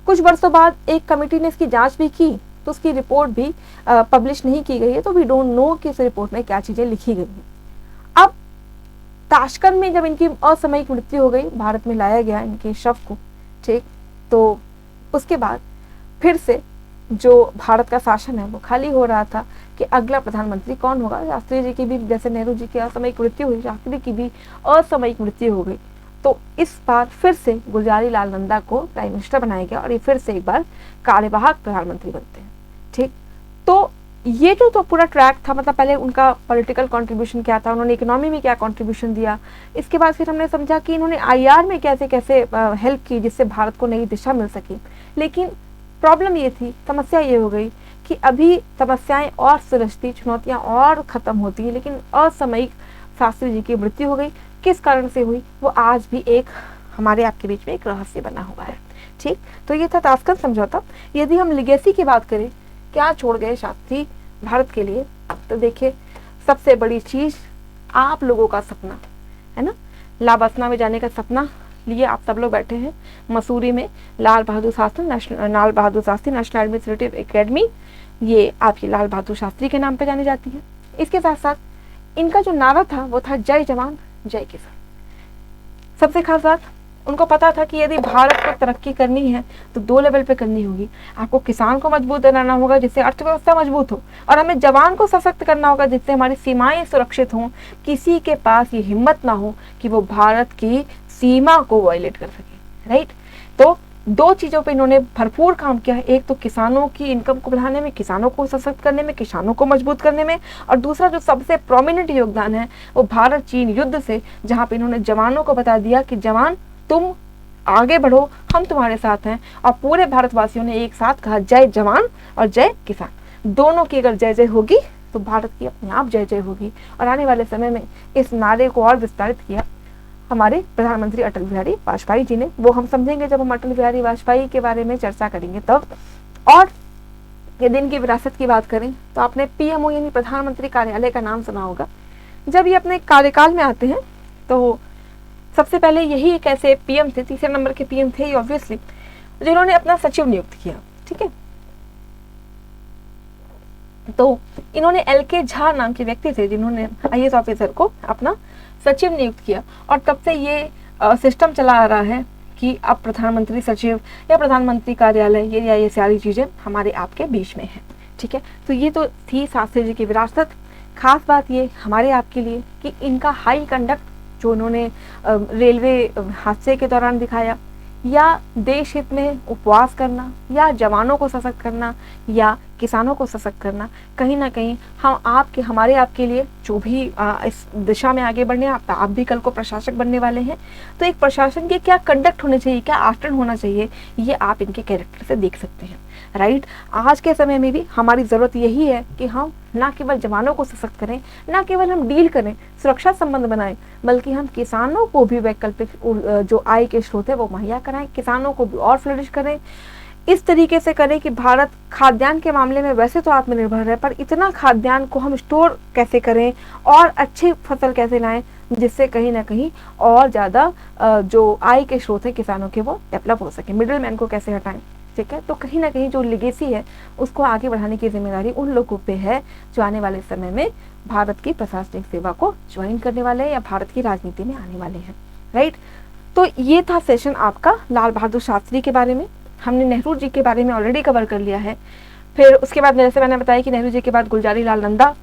B: कुछ वर्षों बाद एक कमेटी ने इसकी जांच भी की, तो उसकी रिपोर्ट भी पब्लिश नहीं की गई है, तो वी डोंट नो कि इस रिपोर्ट में क्या चीजें लिखी गई हैं। अब ताशकंद में जब इनकी असामयिक मृत्यु हो गई, भारत में लाया गया इनके शव को, ठीक, तो उसके बाद फिर से जो भारत का शासन है वो खाली हो रहा था कि अगला प्रधानमंत्री कौन होगा। शास्त्री जी की भी, जैसे नेहरू जी की असामयिक मृत्यु हुई, शास्त्री की भी असामयिक मृत्यु हो गई। तो इस बार फिर से गुलजारी लाल नंदा को प्राइम मिनिस्टर बनाया गया और ये फिर से एक बार कार्यवाहक प्रधानमंत्री बनते हैं, ठीक। तो ये जो तो पूरा ट्रैक था, मतलब पहले उनका पॉलिटिकल कंट्रीब्यूशन क्या था, उन्होंने इकोनॉमी में क्या कंट्रीब्यूशन दिया, इसके बाद फिर हमने समझा कि इन्होंने आईआर में कैसे कैसे हेल्प की जिससे भारत को नई दिशा मिल सकी। लेकिन प्रॉब्लम ये थी, समस्या ये हो गई कि अभी समस्याएं और सुलझती, चुनौतियां और खत्म होती हैं, लेकिन असामयिक शास्त्री जी की मृत्यु हो गई। किस कारण से हुई वो आज भी एक हमारे आपके बीच में एक रहस्य बना हुआ है, ठीक। तो ये था ताशकंद समझौता। यदि हम लिगेसी की बात करें, क्या छोड़ गए शास्त्री भारत के लिए, तो देखिए सबसे बड़ी चीज आप लोगों का सपना है ना, लाबसना में जाने का सपना लिए आप सब लोग बैठे हैं मसूरी में। Lal Bahadur Shastri national administrative academy, ये आपकी लाल बहादुर शास्त्री के नाम पे जानी जाती है। इसके साथ साथ इनका जो नारा था वो था जय जवान जय किसान। सबसे खास बात, उनको पता था कि यदि भारत को तरक्की करनी है तो 2 लेवल पे करनी होगी। आपको किसान को मजबूत बनाना होगा जिससे अर्थव्यवस्था मजबूत हो, और हमें जवान को सशक्त करना होगा जिससे हमारी सीमाएं सुरक्षित हों, किसी के पास ये हिम्मत ना हो कि वो भारत की सीमा को वायलेट कर सके, राइट। तो 2 चीजों पे इन्होंने भरपूर काम किया है, एक तो किसानों की इनकम को बढ़ाने में, किसानों को सशक्त करने में, किसानों को मजबूत करने में, और दूसरा जो सबसे प्रोमिनेंट योगदान है वो भारत चीन युद्ध से, जहां पे इन्होंने जवानों को बता दिया कि जवान तुम आगे बढ़ो, हम तुम्हारे साथ हैं। और पूरे भारतवासियों ने एक साथ कहा जय जवान और जय किसान। दोनों की अगर जय जय होगी तो भारत की अपने आप जय जय होगी। और आने वाले समय में इस नारे को और विस्तारित किया हमारे प्रधानमंत्री अटल बिहारी वाजपेयी जी ने। वो हम समझेंगे जब हम अटल बिहारी वाजपेयी के बारे में चर्चा करेंगे तब। और यदि इनकी विरासत की बात करें तो आपने पीएमओ यानी प्रधानमंत्री कार्यालय का नाम सुना होगा। जब ये अपने कार्यकाल में आते हैं तो सबसे पहले यही एक ऐसे पीएम थे, तीसरे नंबर के पीएम थे ये ऑब्वियसली, जिन्होंने अपना सचिव नियुक्त किया, ठीक है। तो इन्होंने एलके झा नाम के व्यक्ति थे जिन्होंने आईएएस ऑफिसर को अपना सचिव नियुक्त किया, और तब से ये सिस्टम चला आ रहा है कि अब प्रधानमंत्री सचिव या प्रधानमंत्री कार्यालय ये सारी चीजें हमारे आपके बीच में है, ठीक है। तो ये तो थी शास्त्री जी की विरासत। खास बात ये हमारे आपके लिए कि इनका हाई कंडक्ट जो उन्होंने रेलवे हादसे के दौरान दिखाया, या देश हित में उपवास करना, या जवानों को सशक्त करना, या किसानों को सशक्त करना, कहीं ना कहीं हम आपके हमारे आपके लिए जो भी इस दिशा में आगे बढ़ने, आप भी कल को प्रशासक बनने वाले हैं, तो एक प्रशासन के क्या कंडक्ट होने चाहिए, क्या आचरण होना चाहिए, ये आप इनके कैरेक्टर से देख सकते हैं, राइट। आज के समय में भी हमारी ज़रूरत यही है कि हम ना केवल जवानों को सशक्त करें, ना केवल हम डील करें, सुरक्षा संबंध बनाएं, बल्कि हम किसानों को भी वैकल्पिक जो आय के स्रोत है वो मुहैया कराएं, किसानों को भी और फ्लरिश करें, इस तरीके से करें कि भारत खाद्यान्न के मामले में वैसे तो आत्मनिर्भर है, पर इतना खाद्यान्न को हम स्टोर कैसे करें और अच्छी फसल कैसे लाएं जिससे कहीं ना कहीं और ज़्यादा जो आय के स्रोत है किसानों के वो डेवलप हो सके, मिडिल मैन को कैसे हटाएं, ठीक है। तो कहीं ना कहीं जो लिगेसी है उसको आगे बढ़ाने की जिम्मेदारी उन लोगों पे है जो आने वाले समय में भारत की प्रशासनिक सेवा को ज्वाइन करने वाले हैं या भारत की राजनीति में आने वाले हैं, राइट। तो ये था सेशन आपका लाल बहादुर शास्त्री के बारे में। हमने नेहरू जी के बारे में ऑलरेडी कवर कर लिया है। फिर उसके बाद जैसे मैंने बताया कि नेहरू जी के बाद गुलजारी लाल नंदा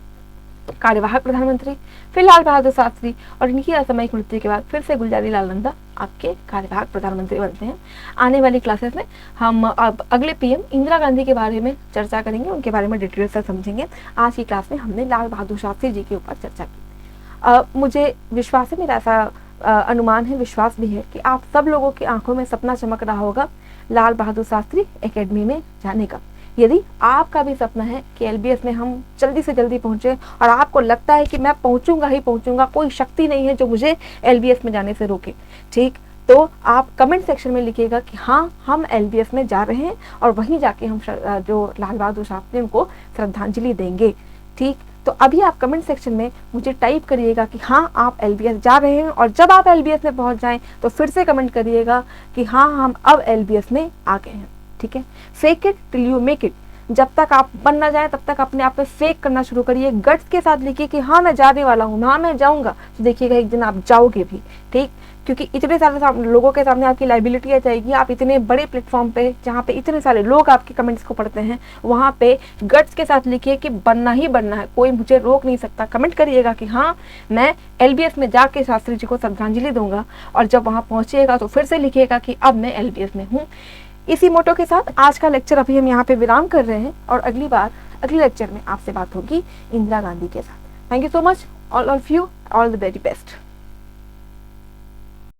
B: कार्यवाहक प्रधानमंत्री, फिर लाल बहादुर शास्त्री, और इनकी असामयिक मृत्यु के बाद फिर से गुलजारी लाल नंदा आपके कार्यवाहक प्रधानमंत्री बनते हैं। आने वाली क्लासेस में हम अब अगले पीएम इंदिरा गांधी के बारे में चर्चा करेंगे, उनके बारे में डिटेल से समझेंगे। आज की क्लास में हमने लाल बहादुर शास्त्री जी के ऊपर चर्चा की। मुझे विश्वास है, मेरा ऐसा अनुमान है, विश्वास भी है कि आप सब लोगों की आंखों में सपना चमक रहा होगा लाल बहादुर शास्त्री एकेडमी में जाने का।
A: यदि आपका भी सपना है कि LBS में हम जल्दी से जल्दी पहुंचे और आपको लगता है कि मैं पहुंचूंगा ही पहुंचूंगा, कोई शक्ति नहीं है जो मुझे LBS में जाने से रोके, ठीक, तो आप कमेंट सेक्शन में लिखिएगा कि हाँ हम LBS में जा रहे हैं और वहीं जाके हम जो लाल बहादुर शास्त्री उनको श्रद्धांजलि देंगे, ठीक। तो अभी आप कमेंट सेक्शन में मुझे टाइप करिएगा कि हाँ आप LBS जा रहे हैं, और जब आप LBS में पहुंच जाएं तो फिर से कमेंट करिएगा कि हाँ हम अब LBS में आ गए हैं, ठीक है। Fake it till you make it, जब तक आप बन ना जाए तब तक अपने आप में फेक करना शुरू करिए, गट्स के साथ लिखिए कि हाँ मैं जाने वाला हूँ, हाँ मैं जाऊँगा, तो देखिएगा एक दिन आप जाओगे भी, ठीक। क्योंकि इतने सारे लोगों के सामने आपकी लाइबिलिटी आ जाएगी, आप इतने बड़े प्लेटफॉर्म पे जहाँ पे इतने सारे लोग आपके कमेंट्स को पढ़ते हैं, वहाँ पे गट्स के साथ लिखिए कि बनना ही बनना है, कोई मुझे रोक नहीं सकता। कमेंट करिएगा कि हाँ मैं LBS में जाके शास्त्री जी को श्रद्धांजलि दूंगा, और जब वहाँ पहुँचिएगा तो फिर से लिखिएगा कि अब मैं LBS में हूँ। इसी मोटो के साथ आज का लेक्चर अभी हम यहाँ पे विराम कर रहे हैं, और अगली लेक्चर में आपसे बात होगी इंदिरा गांधी के साथ। Thank you so much all of you, all the very best.